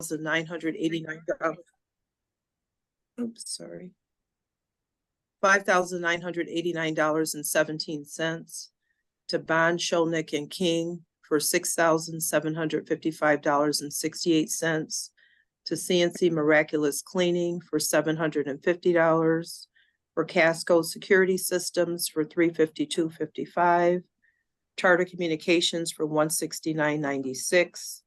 $5,989. Oops, sorry. $5,989.17 to Bond, Sholnick and King for $6,755.68, to CNC Miraculous Cleaning for $750, for Casco Security Systems for $352.55, Charter Communications for $169.96,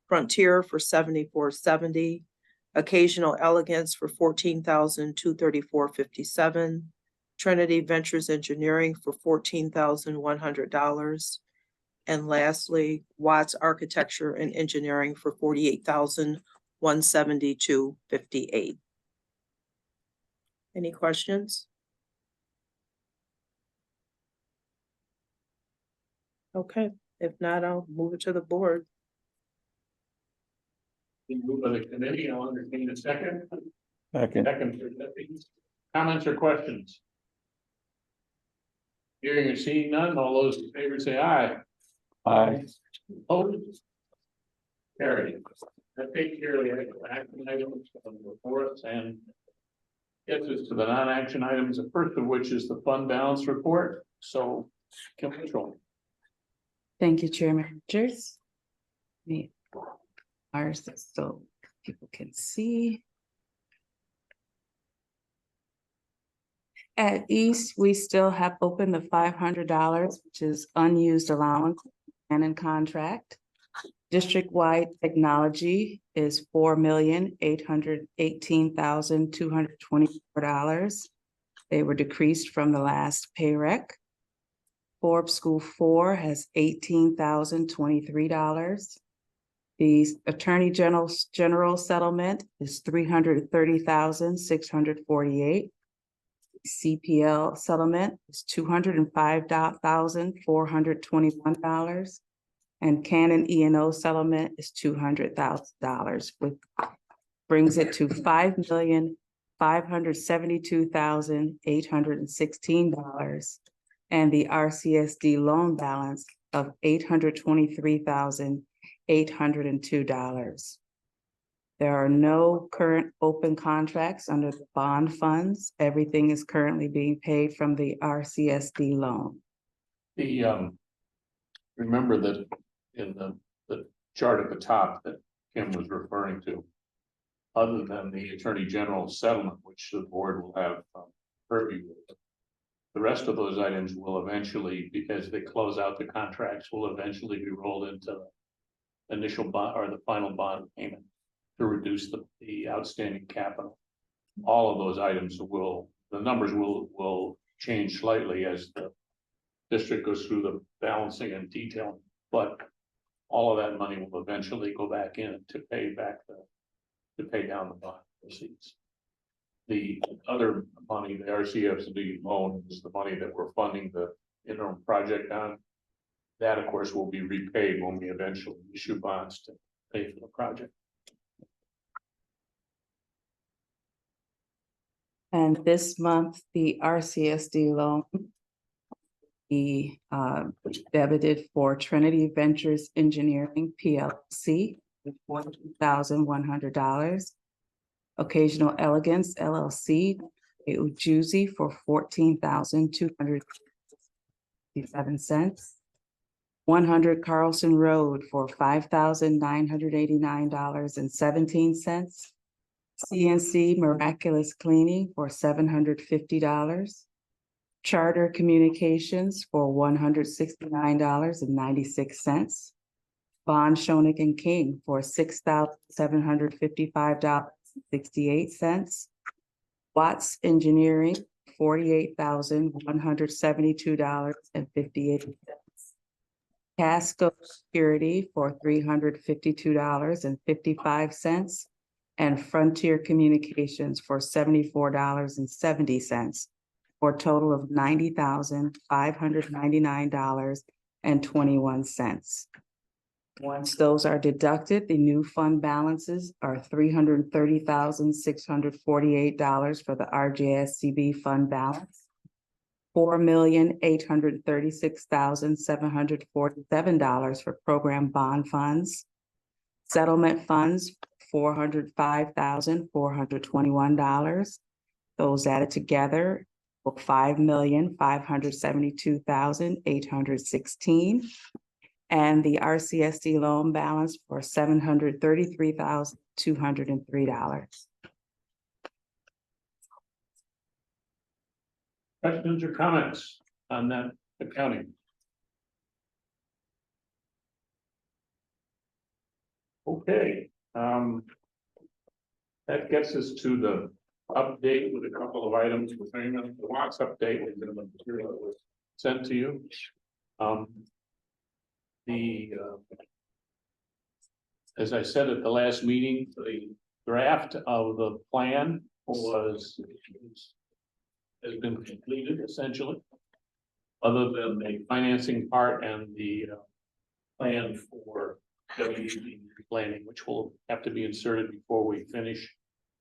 Frontier for $74.70, Occasional Elegance for $14,234.57, Trinity Ventures Engineering for $14,100, and lastly, Watts Architecture and Engineering for $48,172.58. Any questions? Okay, if not, I'll move it to the board. Move by the committee, I'll entertain a second. Second. Second for deputies. Comments or questions? Hearing or seeing none, all those in favor say aye. Aye. Opposed? Carried. That takes care of the action items before us and gets us to the non-action items, the first of which is the fund balance report. So, Control. Thank you, Chairman Richards. Ours, so people can see. At East, we still have open the $500, which is unused allowance and in contract. District-wide technology is $4,818,224. They were decreased from the last pay rec. Forbes School 4 has $18,023. The Attorney General settlement is $330,648. CPL settlement is $205,421, and Canon E&O settlement is $200,000, which brings it to $5,572,816, and the RCSD loan balance of $823,802. There are no current open contracts under the bond funds. Everything is currently being paid from the RCSD loan. The remember that in the chart at the top that Kim was referring to, other than the Attorney General settlement, which the board will have purview with, the rest of those items will eventually, because they close out the contracts, will eventually be rolled into the initial bond or the final bond payment to reduce the outstanding capital. All of those items the numbers will change slightly as the district goes through the balancing and detailing, but all of that money will eventually go back in to pay down the bond receipts. The other money, the RCSD loan, is the money that we're funding the interim project on. That, of course, will be repaid when we eventually issue bonds to pay for the project. And this month, the RCSD loan debited for Trinity Ventures Engineering PLC with $42,100. Occasional Elegance LLC, Ujuzzi for $14,257. 100 Carlson Road for $5,989.17. CNC Miraculous Cleaning for $750. Charter Communications for $169.96. Bond, Shonik and King for $6,755.68. Watts Engineering, $48,172.58. Casco Security for $352.55. And Frontier Communications for $74.70, for a total of $90,599.21. Once those are deducted, the new fund balances are $330,648 for the RJSCB fund balance, $4,836,747 for program bond funds, settlement funds $405,421. Those added together, $5,572,816. And the RCSD loan balance for $733,203. Questions or comments on that accounting? Okay, that gets us to the update with a couple of items. We're saying the Watts update is in the material that was sent to you. As I said at the last meeting, the draft of the plan has been completed essentially, other than the financing part and the plan for WD planning, which will have to be inserted before we finish,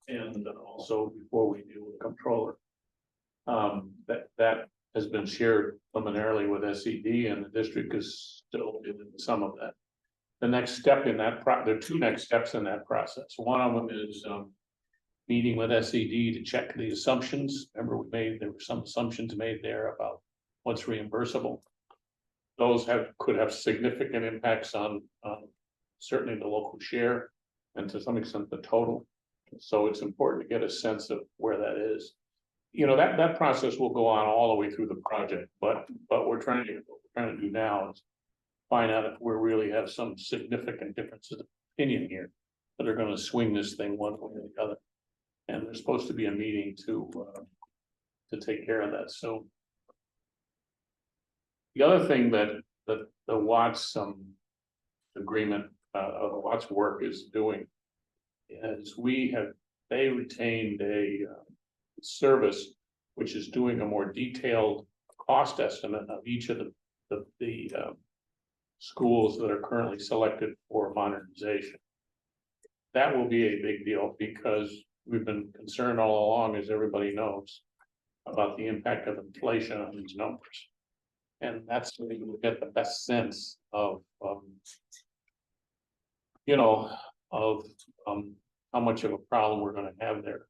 and also before we deal with the controller. That has been shared preliminarily with SED, and the district is still doing some of that. The next step in that there are two next steps in that process. One of them is meeting with SED to check the assumptions. Remember, there were some assumptions made there about what's reimbursable. Those could have significant impacts on certainly the local share and to some extent the total. So it's important to get a sense of where that is. You know, that process will go on all the way through the project, but what we're trying to do now is find out if we really have some significant differences of opinion here that are going to swing this thing one way or the other. And there's supposed to be a meeting to take care of that. So the other thing that the Watts agreement of the Watts work is doing is they retained a service which is doing a more detailed cost estimate of each of the schools that are currently selected for modernization. That will be a big deal because we've been concerned all along, as everybody knows, about the impact of inflation on these numbers. And that's where you will get the best sense of how much of a problem we're going to have there.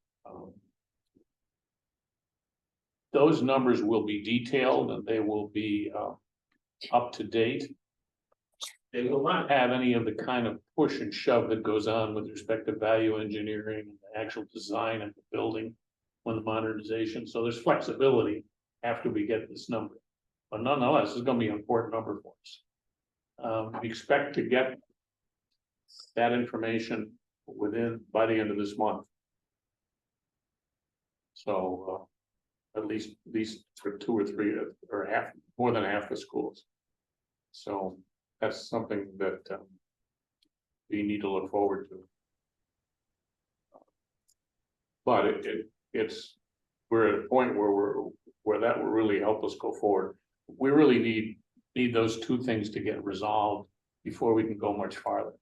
Those numbers will be detailed and they will be up to date. They will not have any of the kind of push and shove that goes on with respect to value engineering and the actual design of the building when the modernization. So there's flexibility after we get this number. But nonetheless, it's going to be an important number for us. We expect to get that information by the end of this month. So at least for 2 or 3 or more than half the schools. So that's something that we need to look forward to. But we're at a point where that will really help us go forward. We really need those two things to get resolved before we can go much farther.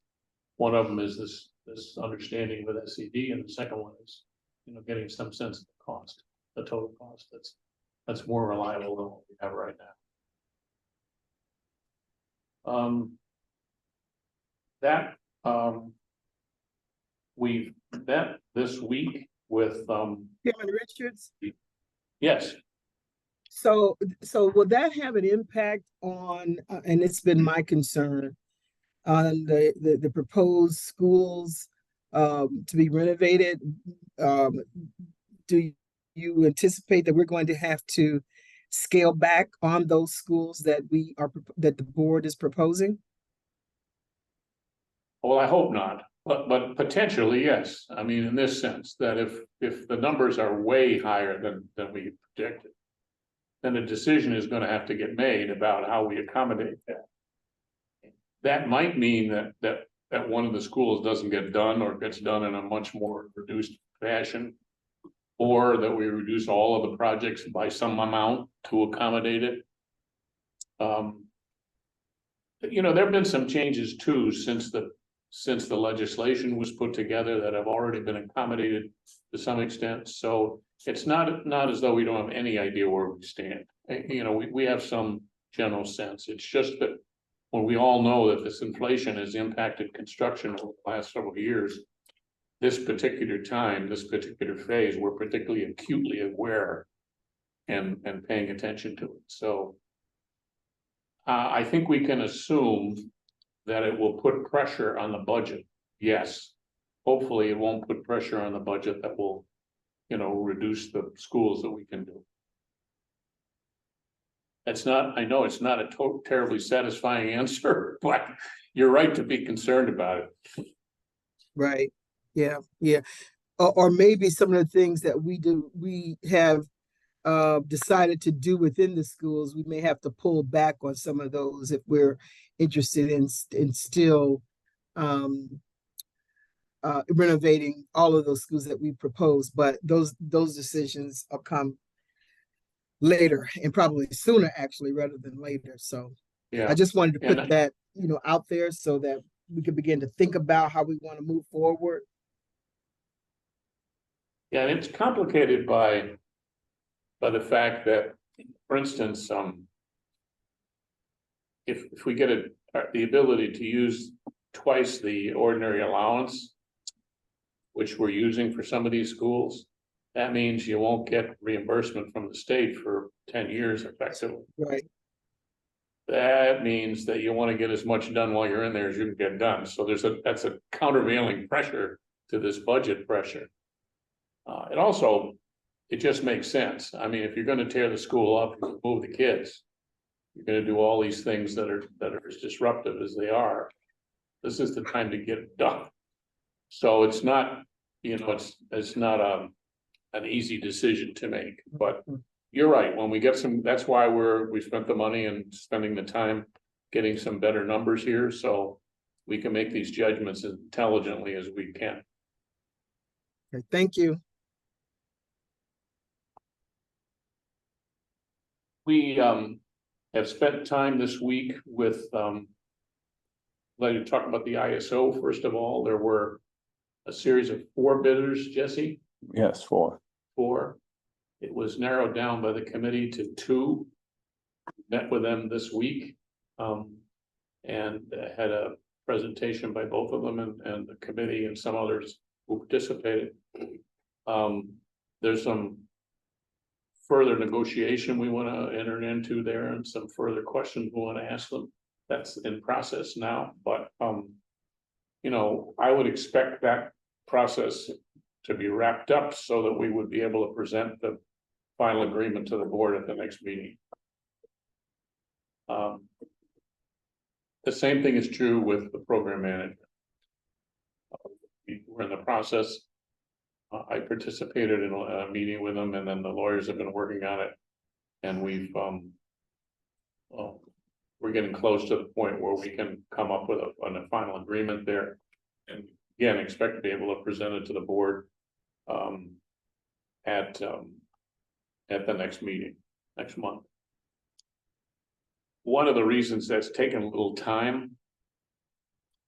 One of them is this understanding with SED, and the second one is getting some sense of the cost, the total cost that's more reliable than what we have right now. We've met this week with Chairman Richards. Yes. So will that have an impact on, and it's been my concern, on the proposed schools to be renovated? Do you anticipate that we're going to have to scale back on those schools that the board is proposing? Well, I hope not, but potentially yes. I mean, in this sense, that if the numbers are way higher than we projected, then a decision is going to have to get made about how we accommodate that. That might mean that one of the schools doesn't get done or gets done in a much more reduced fashion, or that we reduce all of the projects by some amount to accommodate it. There have been some changes too since the legislation was put together that have already been accommodated to some extent. So it's not as though we don't have any idea where we stand. We have some general sense. It's just that when we all know that this inflation has impacted construction over the last several years, this particular time, this particular phase, we're particularly acutely aware and paying attention to it, so. I think we can assume that it will put pressure on the budget, yes. Hopefully, it won't put pressure on the budget that will, reduce the schools that we can do. It's not, I know it's not a terribly satisfying answer, but you're right to be concerned about it. Right, yeah, yeah. Or maybe some of the things that we have decided to do within the schools, we may have to pull back on some of those if we're interested in still renovating all of those schools that we propose. But those decisions will come later, and probably sooner actually rather than later. So Yeah, I just wanted to put And- that, out there so that we can begin to think about how we want to move forward. yeah, and it's complicated by the fact that, for instance, if we get the ability to use twice the ordinary allowance, which we're using for some of these schools, that means you won't get reimbursement from the state for 10 years effectively. Right, That means that you want to get as much done while you're in there as you can get done. So that's a countervailing pressure to this budget pressure. It just makes sense. I mean, if you're going to tear the school up and move the kids, you're going to do all these things that are as disruptive as they are. This is the time to get it done. So it's not, it's not an easy decision to make, but you're right. When we get that's why we spent the money and spending the time getting some better numbers here, so we can make these judgments as intelligently as we can. okay, thank you. We have spent time this week with let you talk about the ISO. First of all, there were a series of 4 bidders, Jesse. Yes, 4. 4. It was narrowed down by the committee to 2. Met with them this week and had a presentation by both of them and the committee and some others who participated. There's some further negotiation we want to enter into there and some further questions we want to ask them. That's in process now, but I would expect that process to be wrapped up so that we would be able to present the final agreement to the board at the next meeting. The same thing is true with the program manager. We're in the process. I participated in a meeting with them, and then the lawyers have been working on it. And we're getting close to the point where we can come up with a final agreement there. And again, expect to be able to present it to the board at the next meeting, next month. One of the reasons that's taken a little time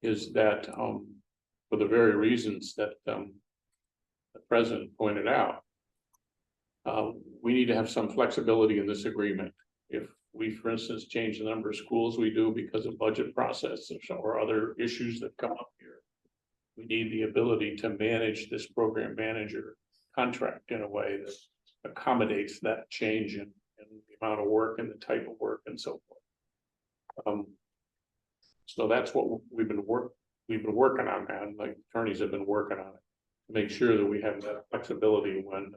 is that for the very reasons that the president pointed out, we need to have some flexibility in this agreement. If we, for instance, change the number of schools we do because of budget process or other issues that come up here, we need the ability to manage this program manager contract in a way that accommodates that change in the amount of work and the type of work and so forth. So that's what we've been working on, and like attorneys have been working on it to make sure that we have that flexibility when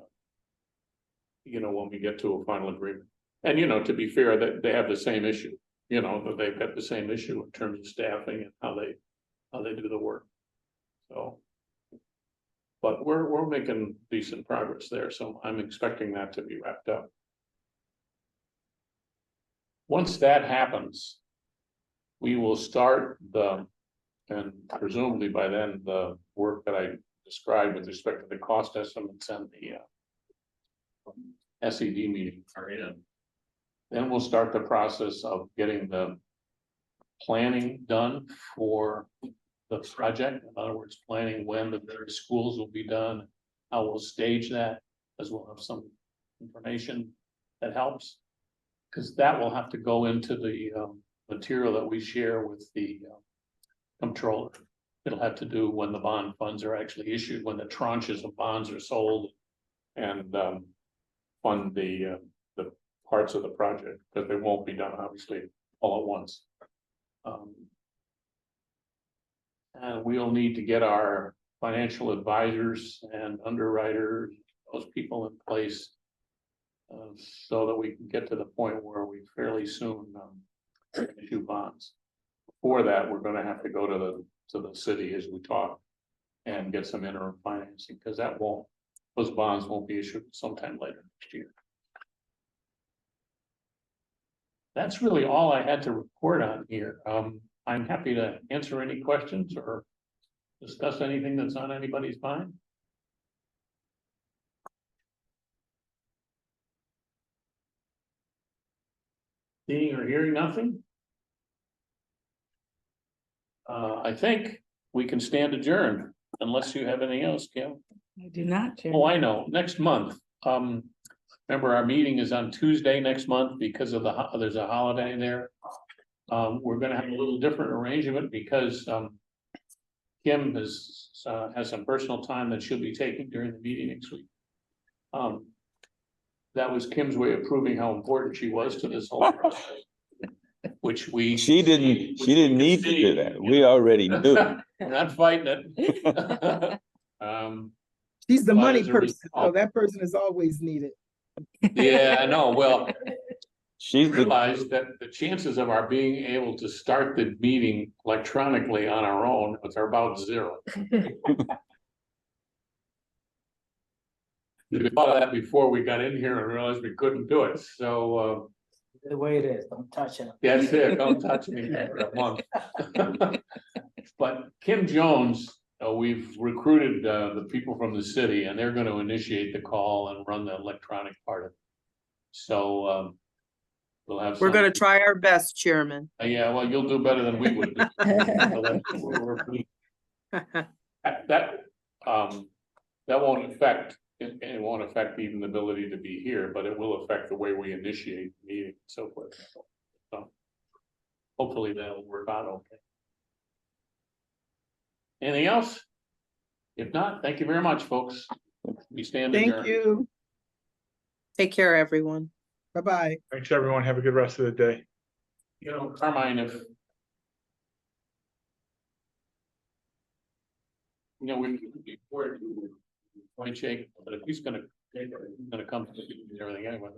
we get to a final agreement. And to be fair, that they have the same issue, that they've got the same issue in terms of staffing and how they do the work. So, but we're making decent progress there, so I'm expecting that to be wrapped up. Once that happens, we will start and presumably by then, the work that I described with respect to the cost estimates and the SED meeting are in. Then we'll start the process of getting the planning done for the project. In other words, planning when the various schools will be done, how we'll stage that, as we'll have some information that helps. Because that will have to go into the material that we share with the controller. it'll have to do when the bond funds are actually issued, when the tranches of bonds are sold. And fund the parts of the project, because they won't be done obviously all at once. And we'll need to get our financial advisors and underwriters, those people in place. So that we can get to the point where we fairly soon issue bonds. For that, we're gonna have to go to the city as we talk. And get some interim financing, because those bonds won't be issued sometime later next year. That's really all I had to report on here. I'm happy to answer any questions or discuss anything that's on anybody's mind. Seeing or hearing nothing? I think we can stand adjourned unless you have anything else, Kim. I do not, Oh, Chairman. I know, next month. Remember, our meeting is on Tuesday next month because of there's a holiday there. We're gonna have a little different arrangement because Kim has some personal time that she'll be taking during the meeting next week. That was Kim's way of proving how important she was to this whole process. Which She didn't need to do that. We already knew. We're not fighting it. She's the But money as a person, so result- that person is always needed. Yeah, I know, well, She's the, realize that the chances of our being able to start the meeting electronically on our own are about zero. We thought of that before we got in here and realized we couldn't do it, so The way it is, don't touch it. that's it, don't touch me for a month. But Kim Jones, we've recruited the people from the city and they're gonna initiate the call and run the electronic part of it. So we'll have. We're gonna some- try our best, Chairman. Yeah, well, you'll do better than we would. Do. So that's- that won't affect, it won't affect even the ability to be here, but it will affect the way we initiate the meeting and so forth. So hopefully that'll work out okay. Anything else? If not, thank you very much, folks. We stand Thank adjourned. you. Take care, everyone. Bye-bye. Thanks, everyone. Have a good rest of the day. You know, Carmine, if we before point shake, but if he's gonna come to everything anyway.